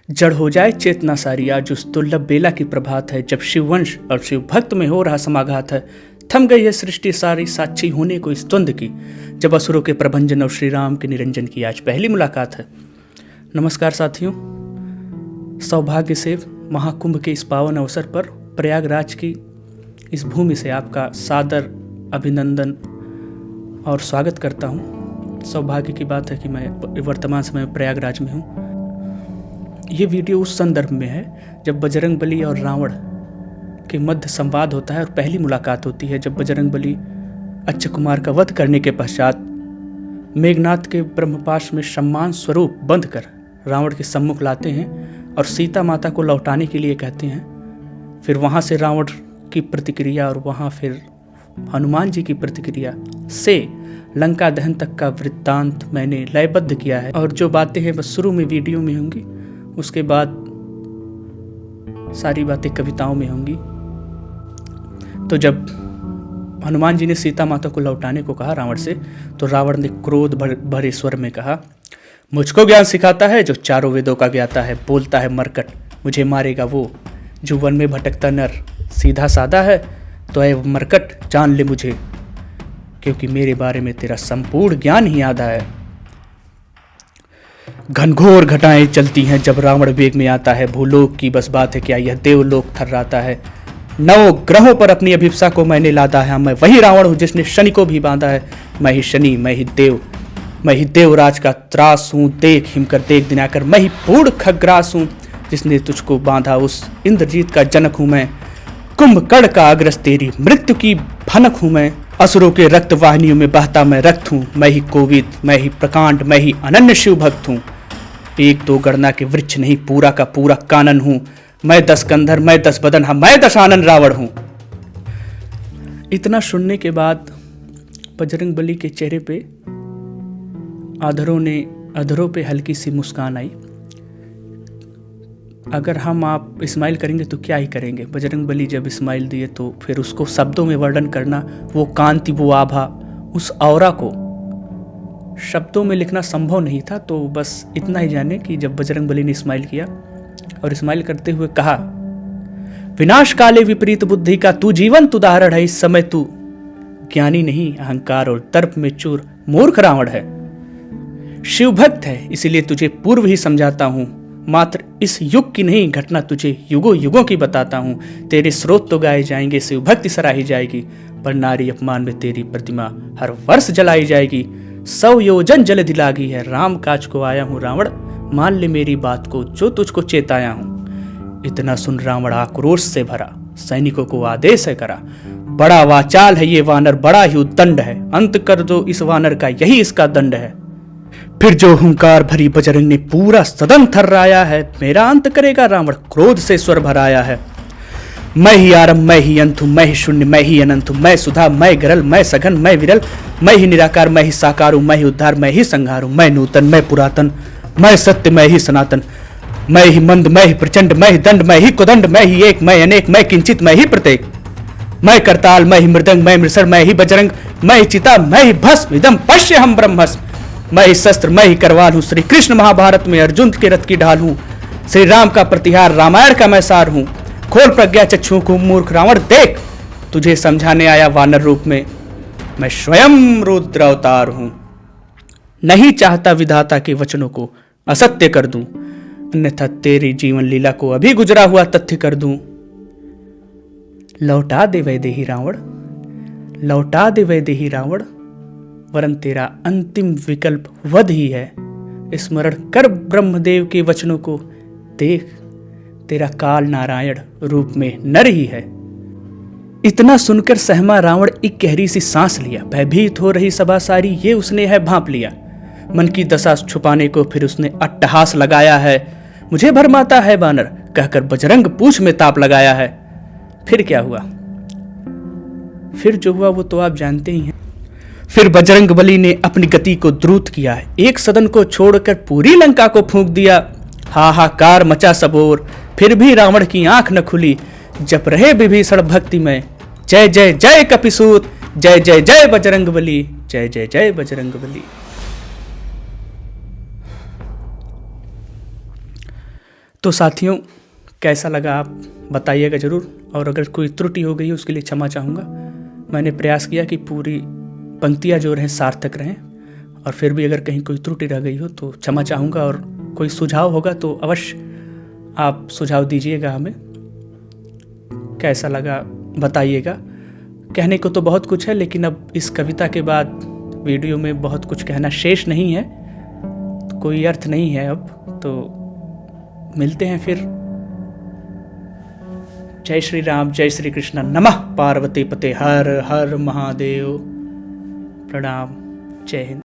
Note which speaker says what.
Speaker 1: जड़ हो जाए चेतना सारी, आज उस दुर्लभ बेला की प्रभात है, जब शिववंश और शिव भक्त में हो रहा समाघात है। थम गई है सृष्टि सारी, साक्षी होने को इस द्वंद की, जब असुरों के प्रभंजन और श्री राम के निरंजन की आज पहली मुलाकात है। नमस्कार साथियों, सौभाग्य से महाकुंभ के इस पावन अवसर पर प्रयागराज की इस भूमि से आपका सादर अभिनंदन और स्वागत करता हूँ। सौभाग्य की बात है कि मैं वर्तमान समय में प्रयागराज में हूँ। ये वीडियो उस संदर्भ में है जब बजरंगबली और रावण के मध्य संवाद होता है और पहली मुलाकात होती है, जब बजरंगबली अक्षकुमार का वध करने के पश्चात मेघनाथ के ब्रह्मपाश में सम्मान स्वरूप बंध कर रावण के सम्मुख लाते हैं और सीता माता को लौटाने के लिए कहते हैं। फिर वहाँ से रावण की प्रतिक्रिया और वहाँ फिर हनुमान जी की प्रतिक्रिया से लंका दहन तक का वृत्तांत मैंने लयबद्ध किया है, और जो बातें हैं बस शुरू में वीडियो में होंगी, उसके बाद सारी बातें कविताओं में होंगी। तो जब हनुमान जी ने सीता माता को लौटाने को कहा रावण से, तो रावण ने क्रोध भरे स्वर में कहा, मुझको ज्ञान सिखाता है जो चारों वेदों का ज्ञाता है, बोलता है मरकट मुझे मारेगा वो, जो वन में भटकता नर सीधा सादा है, तो ऐ मरकट जान ले मुझे, क्योंकि मेरे बारे में तेरा संपूर्ण ज्ञान ही आधा है। घनघोर घटाएं चलती हैं जब रावण वेग में आता है, भूलोक की बस बात है क्या यह देवलोक थर्राता है। 9 ग्रहों पर अपनी अभिप्सा को मैंने लादा है, मैं वही रावण हूँ जिसने शनि को भी बांधा है। मैं ही शनि, मैं ही देवराज का त्रास हूँ, देख हिमकर देख दिनाकर, मैं ही पूर्ण खग्रास हूँ जिसने तुझको बांधा, उस इंद्रजीत का जनक हूँ मैं। कुंभकर्ण का अग्रस तेरी मृत्यु की भनक हूँ मैं, असुरों के रक्त वाहिनियों में बहता मैं रक्त हूँ। मैं ही कोविद, मैं ही प्रकांड, मैं ही अनन्य शिव भक्त हूँ। 1-2 गणना के वृक्ष नहीं, पूरा का पूरा कानन हूँ मैं। 10 कंधर, मैं 10 बदन, हाँ मैं 10 आनन रावण हूँ। इतना सुनने के बाद बजरंगबली के चेहरे पे अधरों पे हल्की सी मुस्कान आई। अगर आप स्माइल करेंगे तो क्या ही करेंगे। बजरंगबली जब स्माइल दिए तो फिर उसको शब्दों में वर्णन करना, वो कांति, वो आभा, उस औरा को शब्दों में लिखना संभव नहीं था। तो बस इतना ही जाने कि जब बजरंगबली ने स्माइल किया और स्माइल करते हुए कहा, विनाश काले विपरीत बुद्धि का तू जीवंत उदाहरण है। इस समय तू ज्ञानी नहीं, अहंकार और दर्प में चूर मूर्ख रावण है। शिव भक्त है इसलिए तुझे पूर्व ही समझाता हूं, मात्र इस युग की नहीं घटना तुझे युगों युगों की बताता हूं। तेरे स्रोत तो गाए जाएंगे, शिव भक्ति सराही जाएगी, पर नारी अपमान में तेरी प्रतिमा हर वर्ष जलाई जाएगी। 100 योजन जल दिलागी है, राम काज को आया हूं रावण, मान ले मेरी बात को जो तुझको चेताया हूं। इतना सुन रावण आक्रोश से भरा, सैनिकों को आदेश है करा, बड़ा वाचाल है ये वानर, बड़ा ही उद्दंड है, अंत कर दो इस वानर का, यही इसका दंड है। फिर जो हुंकार भरी बजरंग ने पूरा सदन थर्राया है, मेरा अंत करेगा रावण, क्रोध से स्वर भराया है। मैं ही आरंभ, मैं ही अंत हूं, मैं ही शून्य, मैं ही अनंत हूं, मैं सुधा, मैं गरल, मैं सघन, मैं विरल, मैं ही निराकार, मैं ही साकार हूं, मैं ही उद्धार, मैं ही संहार हूं, मैं नूतन, मैं पुरातन, मैं सत्य, मैं ही सनातन, मैं ही मंद, मैं ही प्रचंड, मैं ही दंड, मैं ही कुदंड, मैं ही एक, मैं अनेक, मैं किंचित, मैं ही प्रत्येक, मैं करताल, मैं ही मृदंग, मैं मृषण, मैं ही बजरंग, मैं ही चिता, मैं ही भस्म, इदम पश्य हम ब्रह्मस्म, मैं ही शस्त्र, मैं ही करवाल हूं, श्री कृष्ण महाभारत में अर्जुन के रथ की ढाल हूं, श्री राम का प्रतिहार, रामायण का मैं सार हूं। खोल प्रज्ञा चक्षुओं को मूर्ख रावण देख, तुझे समझाने आया वानर रूप में, मैं स्वयं रुद्र अवतार हूं। नहीं चाहता विधाता के वचनों को असत्य कर दूं, अन्यथा तेरी जीवन लीला को अभी गुजरा हुआ तथ्य कर दूं। लौटा दे वैदेही रावण, लौटा दे वैदेही रावण, वरन तेरा अंतिम विकल्प वध ही है। स्मरण कर ब्रह्मदेव के वचनों को, देख तेरा काल नारायण रूप में नर ही है। इतना सुनकर सहमा रावण एक गहरी सी सांस लिया, भयभीत हो रही सभा सारी ये उसने है भांप लिया। मन की दशा छुपाने को फिर उसने अट्टहास लगाया है, मुझे भरमाता है बानर, कहकर बजरंग पूछ में ताप लगाया है। फिर क्या हुआ? फिर जो हुआ वो तो आप जानते ही हैं। फिर बजरंगबली ने अपनी गति को द्रुत किया, एक सदन को छोड़कर पूरी लंका को फूंक दिया। हाहाकार मचा सब ओर, फिर भी रावण की आंख न खुली, जप रहे विभीषण भक्ति में, जय जय जय कपिसूत, जय जय जय बजरंगबली, जय जय जय बजरंगबली। तो साथियों, कैसा लगा आप बताइएगा ज़रूर, और अगर कोई त्रुटि हो गई है उसके लिए क्षमा चाहूँगा। मैंने प्रयास किया कि पूरी पंक्तियाँ जो रहें सार्थक रहें, और फिर भी अगर कहीं कोई त्रुटि रह गई हो तो क्षमा चाहूँगा। और कोई सुझाव होगा तो अवश्य आप सुझाव दीजिएगा हमें। कैसा लगा बताइएगा। कहने को तो बहुत कुछ है, लेकिन अब इस कविता के बाद वीडियो में बहुत कुछ कहना शेष नहीं है, तो कोई अर्थ नहीं है अब। तो मिलते हैं फिर। जय श्री राम, जय श्री कृष्ण, नमः पार्वती पते, हर हर महादेव, प्रणाम, जय हिंद।